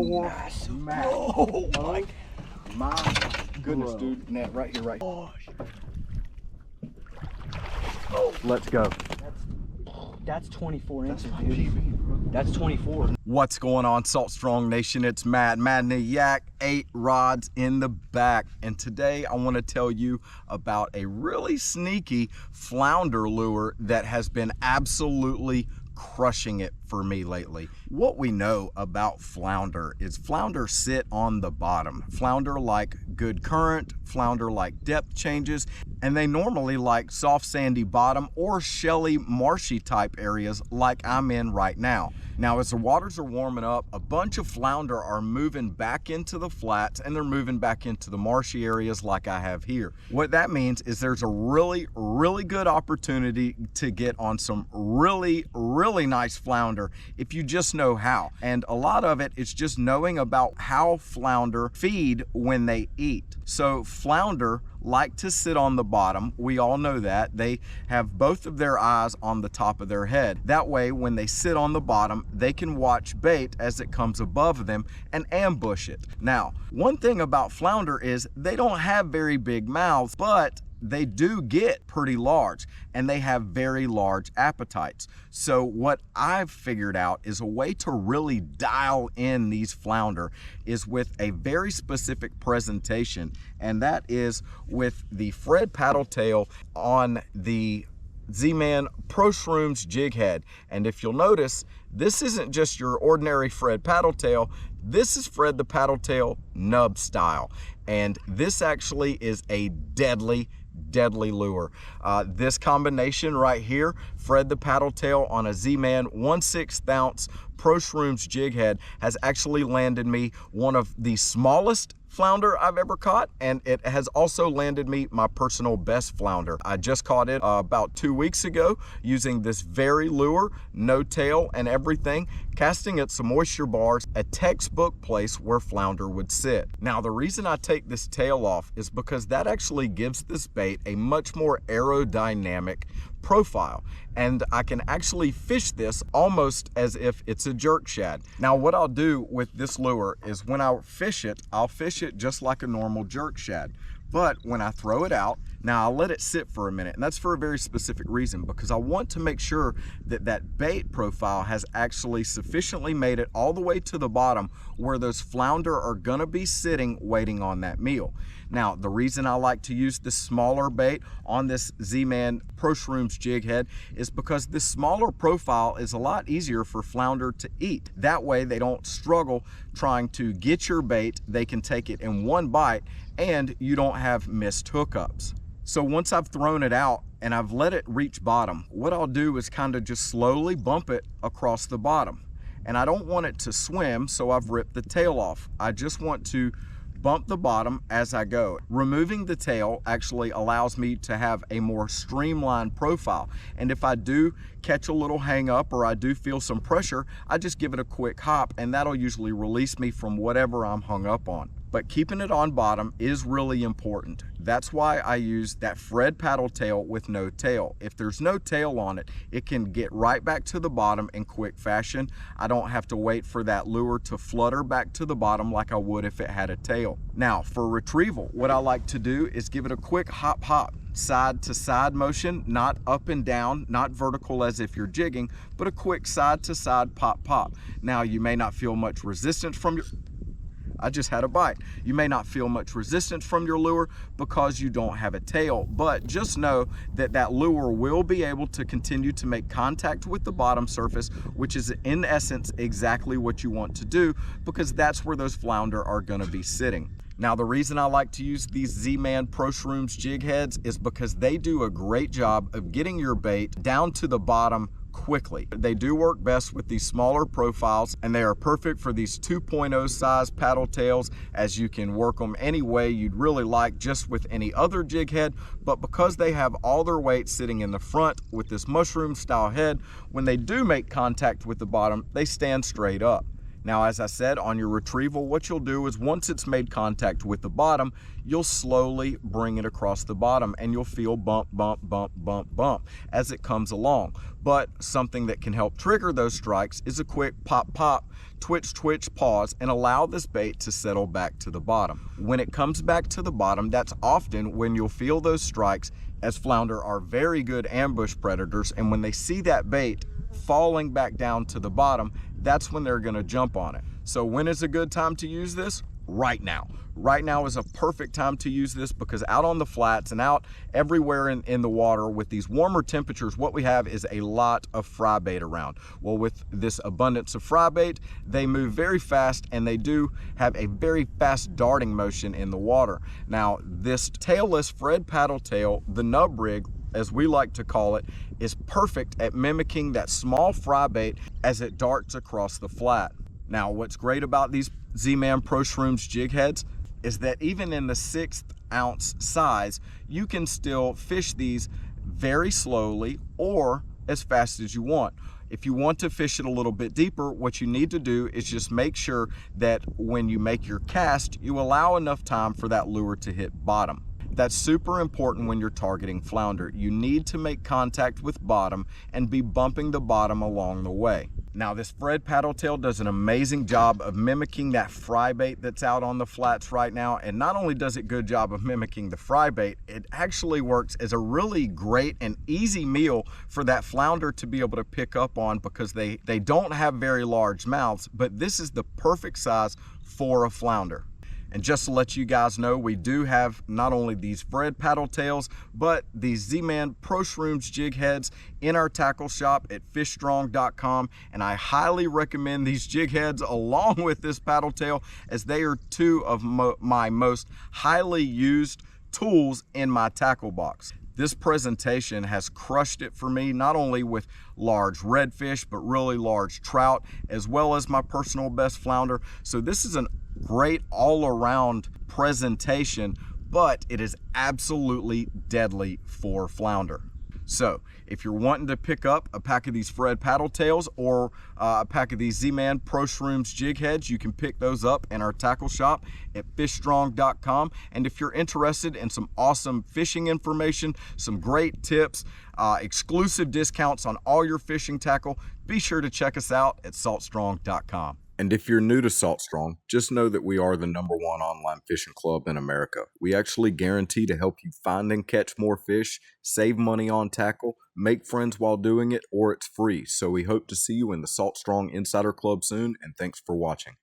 massive. Oh my goodness, dude. Net right here, right here. Oh, let's go. That's 24 inches, dude. That's 24. What's going on, Salt Strong Nation? It's Matt in the Yak, 8 rods in the back. And today I want to tell you about a really sneaky flounder lure that has been absolutely crushing it for me lately. What we know about flounder is flounder sit on the bottom. Flounder like good current, flounder like depth changes, and they normally like soft sandy bottom or shelly marshy type areas like I'm in right now. Now as the waters are warming up, a bunch of flounder are moving back into the flats and they're moving back into the marshy areas like I have here. What that means is there's a really good opportunity to get on some really nice flounder if you just know how. And a lot of it is just knowing about how flounder feed when they eat. So flounder like to sit on the bottom. We all know that. They have both of their eyes on the top of their head. That way, when they sit on the bottom, they can watch bait as it comes above them and ambush it. Now, one thing about flounder is they don't have very big mouths, but they do get pretty large and they have very large appetites. So what I've figured out is a way to really dial in these flounder is with a very specific presentation, and that is with the Fred paddle tail on the Z-Man Pro Shrooms jig head. And if you'll notice, this isn't just your ordinary Fred paddle tail. This is Fred the paddle tail nub style, and this actually is a deadly lure. This combination right here, Fred the paddle tail on a Z-Man 1/6 ounce Pro Shrooms jig head, has actually landed me one of the smallest flounder I've ever caught, and it has also landed me my personal best flounder. I just caught it about 2 weeks ago using this very lure, no tail and everything, casting at some moisture bars, a textbook place where flounder would sit. Now the reason I take this tail off is because that actually gives this bait a much more aerodynamic profile, and I can actually fish this almost as if it's a jerk shad. Now what I'll do with this lure is when I fish it, I'll fish it just like a normal jerk shad. But when I throw it out, now I'll let it sit for a minute, and that's for a very specific reason, because I want to make sure that that bait profile has actually sufficiently made it all the way to the bottom where those flounder are gonna be sitting waiting on that meal. Now, the reason I like to use this smaller bait on this Z-Man Pro Shrooms jig head is because this smaller profile is a lot easier for flounder to eat. That way they don't struggle trying to get your bait. They can take it in one bite and you don't have missed hookups. So once I've thrown it out and I've let it reach bottom, what I'll do is kind of just slowly bump it across the bottom. And I don't want it to swim, so I've ripped the tail off. I just want to bump the bottom as I go. Removing the tail actually allows me to have a more streamlined profile. And if I do catch a little hang up or I do feel some pressure, I just give it a quick hop, and that'll usually release me from whatever I'm hung up on. But keeping it on bottom is really important. That's why I use that Fred paddle tail with no tail. If there's no tail on it, it can get right back to the bottom in quick fashion. I don't have to wait for that lure to flutter back to the bottom like I would if it had a tail. Now for retrieval, what I like to do is give it a quick hop, side to side motion, not up and down, not vertical as if you're jigging, but a quick side to side pop. Now you may not feel much resistance from your, I just had a bite. You may not feel much resistance from your lure because you don't have a tail, but just know that that lure will be able to continue to make contact with the bottom surface, which is in essence exactly what you want to do, because that's where those flounder are gonna be sitting. Now the reason I like to use these Z-Man Pro Shrooms jig heads is because they do a great job of getting your bait down to the bottom quickly. They do work best with these smaller profiles, and they are perfect for these 2.0 size paddle tails, as you can work them any way you'd really like, just with any other jig head. But because they have all their weight sitting in the front with this mushroom style head, when they do make contact with the bottom, they stand straight up. Now, as I said, on your retrieval, what you'll do is once it's made contact with the bottom, you'll slowly bring it across the bottom and you'll feel bump, bump, bump, bump, bump as it comes along. But something that can help trigger those strikes is a quick pop, pop, twitch, twitch, pause, and allow this bait to settle back to the bottom. When it comes back to the bottom, that's often when you'll feel those strikes, as flounder are very good ambush predators, and when they see that bait falling back down to the bottom, that's when they're going to jump on it. So when is a good time to use this? Right now. Right now is a perfect time to use this, because out on the flats and out everywhere in the water with these warmer temperatures, what we have is a lot of fry bait around. Well, with this abundance of fry bait, they move very fast and they do have a very fast darting motion in the water. Now, this tailless Fred paddle tail, the nub rig, as we like to call it, is perfect at mimicking that small fry bait as it darts across the flat. Now, what's great about these Z-Man Pro Shrooms jig heads is that even in the 1/6 ounce size, you can still fish these very slowly or as fast as you want. If you want to fish it a little bit deeper, what you need to do is just make sure that when you make your cast, you allow enough time for that lure to hit bottom. That's super important when you're targeting flounder. You need to make contact with bottom and be bumping the bottom along the way. Now, this Fred paddle tail does an amazing job of mimicking that fry bait that's out on the flats right now. And not only does it a good job of mimicking the fry bait, it actually works as a really great and easy meal for that flounder to be able to pick up on, because they don't have very large mouths, but this is the perfect size for a flounder. And just to let you guys know, we do have not only these Fred paddle tails, but these Z-Man Pro Shrooms jig heads in our tackle shop at fishstrong.com. And I highly recommend these jig heads along with this paddle tail, as they are two of my most highly used tools in my tackle box. This presentation has crushed it for me, not only with large redfish, but really large trout, as well as my personal best flounder. So this is a great all-around presentation, but it is absolutely deadly for flounder. So if you're wanting to pick up a pack of these Fred paddle tails or a pack of these Z-Man Pro Shrooms jig heads, you can pick those up in our tackle shop at fishstrong.com. And if you're interested in some awesome fishing information, some great tips, exclusive discounts on all your fishing tackle, be sure to check us out at saltstrong.com. And if you're new to Salt Strong, just know that we are the #1 online fishing club in America. We actually guarantee to help you find and catch more fish, save money on tackle, make friends while doing it, or it's free. So we hope to see you in the Salt Strong Insider Club soon, and thanks for watching.